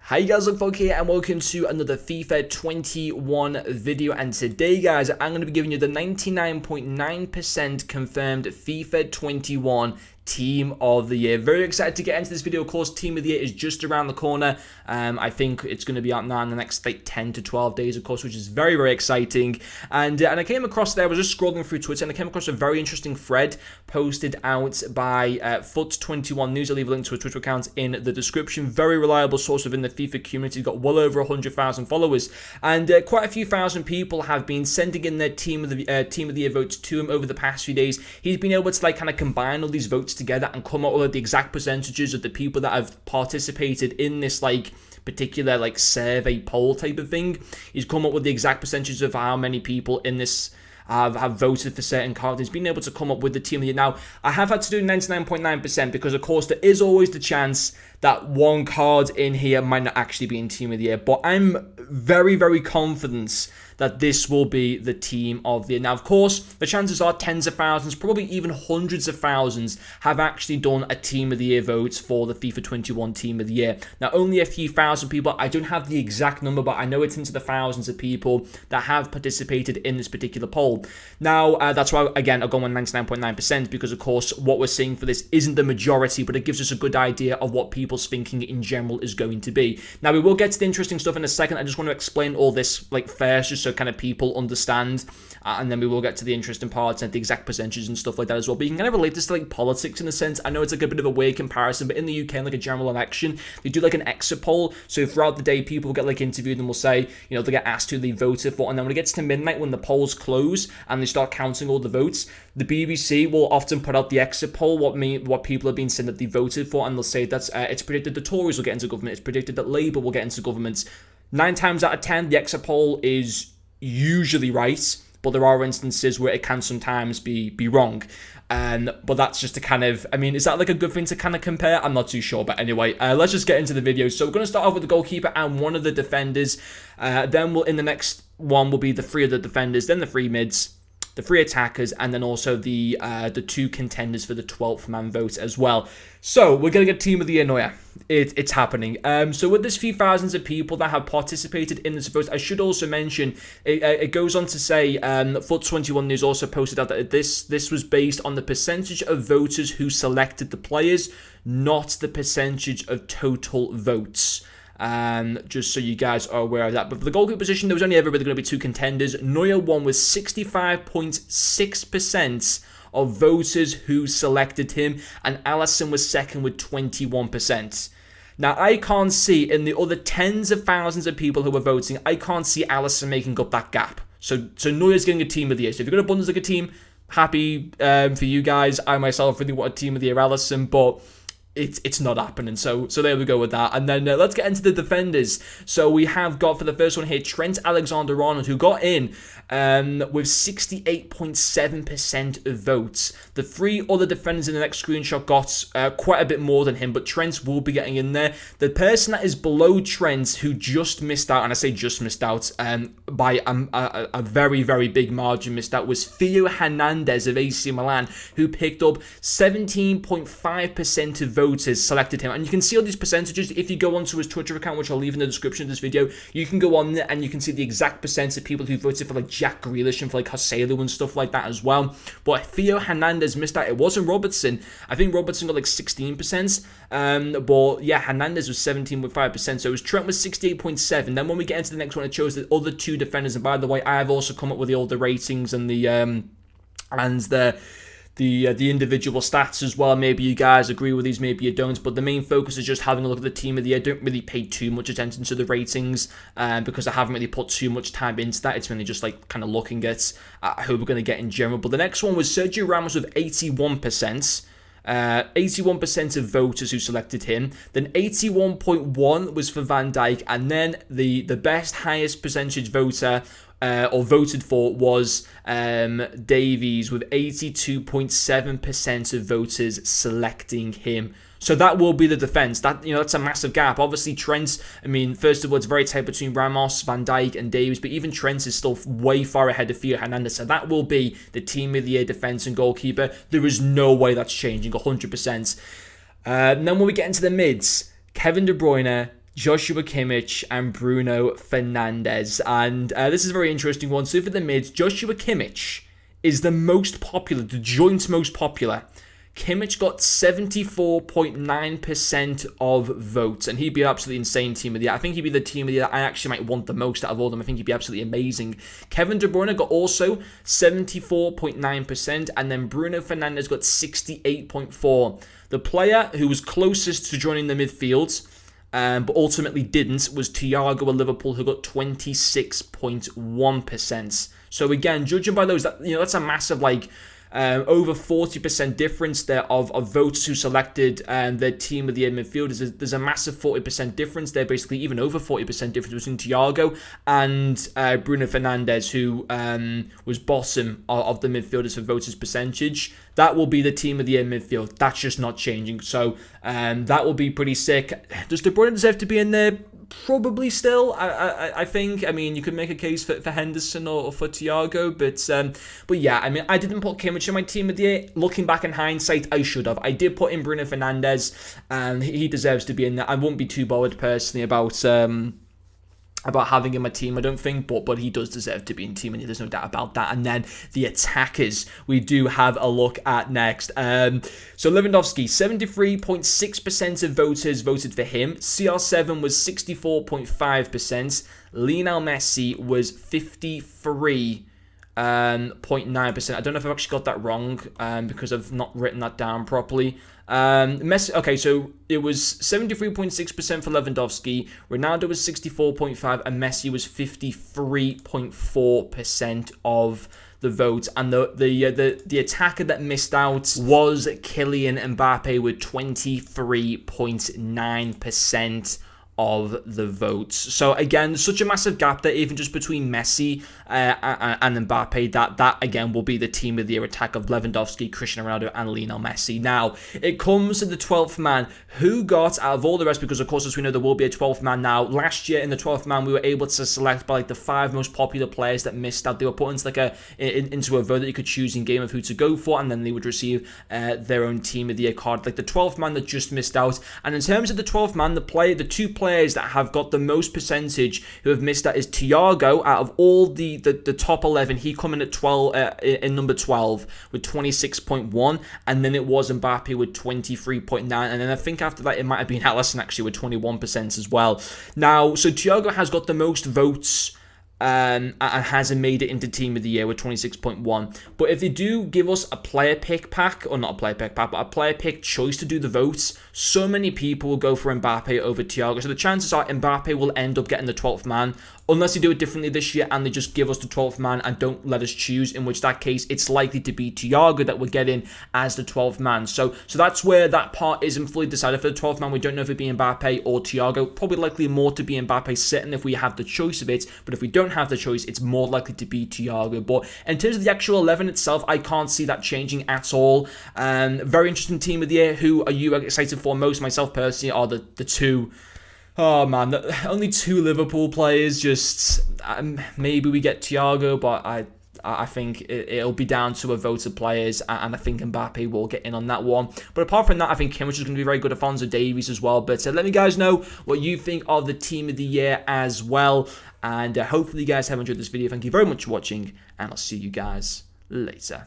Hi guys, Luke here and welcome to another FIFA 21 video, and today guys I'm going to be giving you the 99.9% confirmed FIFA 21 Team of the Year. Very excited to get into this video. Of course, Team of the Year is just around the corner. I think it's going to be out now in the next like 10 to 12 days, of course, which is very, very exciting. And I came across I was just scrolling through Twitter and I came across a very interesting thread posted out by FUT21 News. I'll leave a link to a Twitter account in the description. Very reliable source within the FIFA community. Got well over 100,000 followers, and quite a few thousand people have been sending in their Team of the Year votes to him over the past few days. He's been able to kind of combine all these votes together and come up with the exact percentages of the people that have participated in this particular survey poll type of thing. He's come up with the exact percentages of how many people in this have voted for certain cards. He's been able to come up with the Team of the Year. Now, I have had to do 99.9% because, of course, there is always the chance that one card in here might not actually be in Team of the Year. But I'm very, very confident that this will be the Team of the Year. Now, of course, the chances are tens of thousands, probably even hundreds of thousands, have actually done a Team of the Year vote for the FIFA 21 Team of the Year. Now, only a few thousand people. I don't have the exact number, but I know it's into the thousands of people that have participated in this particular poll. Now, that's why, again, I'll go on 99.9% because, of course, what we're seeing for this isn't the majority, but it gives us a good idea of what people's thinking in general is going to be. Now, we will get to the interesting stuff in a second. I just want to explain all this first, just so kind of people understand, and then we will get to the interesting parts and the exact percentages and stuff like that as well. But you can kind of relate this to politics in a sense. I know it's a bit of a weird comparison, but in the UK, in a general election, they do an exit poll. So throughout the day, people will get interviewed and will say, they get asked who they voted for, and then when it gets to midnight, when the polls close and they start counting all the votes, the BBC will often put out the exit poll, what people have been saying that they voted for, and they'll say that it's predicted the Tories will get into government, it's predicted that Labour will get into government. 9 times out of 10, the exit poll is usually right, but there are instances where it can sometimes be wrong. But that's just to kind of, is that a good thing to kind of compare? I'm not too sure, but anyway, let's just get into the video. So we're going to start off with the goalkeeper and one of the defenders. Then in the next one will be the 3 of the defenders, then the 3 mids, the 3 attackers, and then also the 2 contenders for the 12th man vote as well. So we're going to get Team of the Year Neuer. It's happening. So with this few thousands of people that have participated in this vote, I should also mention, it goes on to say, FUT21 News also posted out that this was based on the percentage of voters who selected the players, not the percentage of total votes. Just so you guys are aware of that. But for the goalkeeper position, there was only ever really going to be 2 contenders. Neuer won with 65.6% of voters who selected him, and Alisson was second with 21%. Now, I can't see, in the other tens of thousands of people who were voting, I can't see Alisson making up that gap. So Neuer's getting a Team of the Year. So if you've got a Bundesliga team, happy for you guys. I myself really want a Team of the Year Alisson, but it's not happening, so there we go with that. And then let's get into the defenders. So we have got, for the first one here, Trent Alexander-Arnold, who got in with 68.7% of votes. The 3 other defenders in the next screenshot got quite a bit more than him, but Trent will be getting in there. The person that is below Trent, who just missed out, and I say just missed out, by a very, very big margin missed out, was Theo Hernandez of AC Milan, who picked up 17.5% of votes. Selected him, and you can see all these percentages if you go onto his Twitter account, which I'll leave in the description of this video. You can go on there and you can see the exact percent of people who voted for Jack Grealish and for Joselu and stuff like that as well. But Theo Hernandez missed out. It wasn't Robertson. I think Robertson got 16%, but yeah, Hernandez was 17.5%. So it was Trent was 68.7%. Then when we get into the next one, it shows the other 2 defenders. And by the way, I have also come up with all the ratings and the individual stats as well. Maybe you guys agree with these, maybe you don't, but the main focus is just having a look at the Team of the Year. I don't really pay too much attention to the ratings because I haven't really put too much time into that. It's mainly just kind of looking at who we're going to get in general. But the next one was Sergio Ramos with 81%. 81% of voters who selected him. Then 81.1 was for Van Dijk, and then the best highest percentage voter or voted for was Davies with 82.7% of voters selecting him. So that will be the defense. That's a massive gap. Obviously, Trent, first of all, it's very tight between Ramos, Van Dijk, and Davies, but even Trent is still way far ahead of Theo Hernandez. So that will be the Team of the Year defense and goalkeeper. There is no way that's changing 100%. Then when we get into the mids, Kevin De Bruyne, Joshua Kimmich and Bruno Fernandes. And this is a very interesting one. So for the mids, Joshua Kimmich is the most popular, the joint most popular. Kimmich got 74.9% of votes, and he'd be an absolutely insane team of the year. I think he'd be the team of the year that I actually might want the most out of all of them. I think he'd be absolutely amazing. Kevin De Bruyne got also 74.9%, and then Bruno Fernandes got 68.4%. The player who was closest to joining the midfield, but ultimately didn't, was Thiago of Liverpool, who got 26.1%. So again, judging by those, that's a massive, over 40% difference there of voters who selected their team of the year midfielders. There's a massive 40% difference there, basically even over 40% difference between Thiago and Bruno Fernandes, who was bottom of the midfielders for voters percentage. That will be the team of the year midfield. That's just not changing. So that will be pretty sick. Does De Bruyne deserve to be in there? Probably still, I think. I mean, you could make a case for Henderson or for Thiago, but yeah, I mean, I didn't put Kimmich in my team of the year. Looking back in hindsight, I should have. I did put in Bruno Fernandes, and he deserves to be in there. I won't be too bothered personally about having him in my team, I don't think, but he does deserve to be in team, and there's no doubt about that. And then the attackers we do have a look at next. So Lewandowski, 73.6% of voters voted for him. CR7 was 64.5%. Lionel Messi was 53.9%. I don't know if I've actually got that wrong because I've not written that down properly. Messi, okay, so it was 73.6% for Lewandowski, Ronaldo was 64.5%, and Messi was 53.4% of the vote. And the attacker that missed out was Kylian Mbappe with 23.9% of the votes. So again, such a massive gap there, even just between Messi and Mbappe, that again will be the team of the year attack of Lewandowski, Cristiano Ronaldo, and Lionel Messi. Now, it comes to the 12th man. Who got out of all the rest, because of course, as we know, there will be a 12th man now. Last year in the 12th man, we were able to select by the 5 most popular players that missed out. They were put into into a vote that you could choose in game of who to go for, and then they would receive their own team of the year card, like the 12th man that just missed out. And in terms of the 12th man, the two players that have got the most percentage who have missed out is Thiago. Out of all the top 11, he come in at in number 12 with 26.1, and then it was Mbappe with 23.9, and then I think after that it might have been Alisson actually with 21% as well. Now, so Thiago has got the most votes and hasn't made it into team of the year with 26.1. But if they do give us a player pick pack, or not a player pick pack, but a player pick choice to do the votes, so many people will go for Mbappe over Thiago. So the chances are Mbappe will end up getting the 12th man, unless they do it differently this year and they just give us the 12th man and don't let us choose, in which that case it's likely to be Thiago that we're getting as the 12th man. So that's where that part isn't fully decided. For the 12th man, we don't know if it'd be Mbappe or Thiago. Probably likely more to be Mbappe, certain if we have the choice of it, but if we don't have the choice, it's more likely to be Thiago. But in terms of the actual 11 itself, I can't see that changing at all. Very interesting team of the year. Who are you excited for most? Myself personally are the two. Oh man, only 2 Liverpool players. Just maybe we get Thiago, but I think it'll be down to a vote of players, and I think Mbappe will get in on that one. But apart from that, I think Kimmich is going to be very good. Alphonso Davies as well. But let me guys know what you think of the team of the year as well. And hopefully you guys have enjoyed this video. Thank you very much for watching, and I'll see you guys later.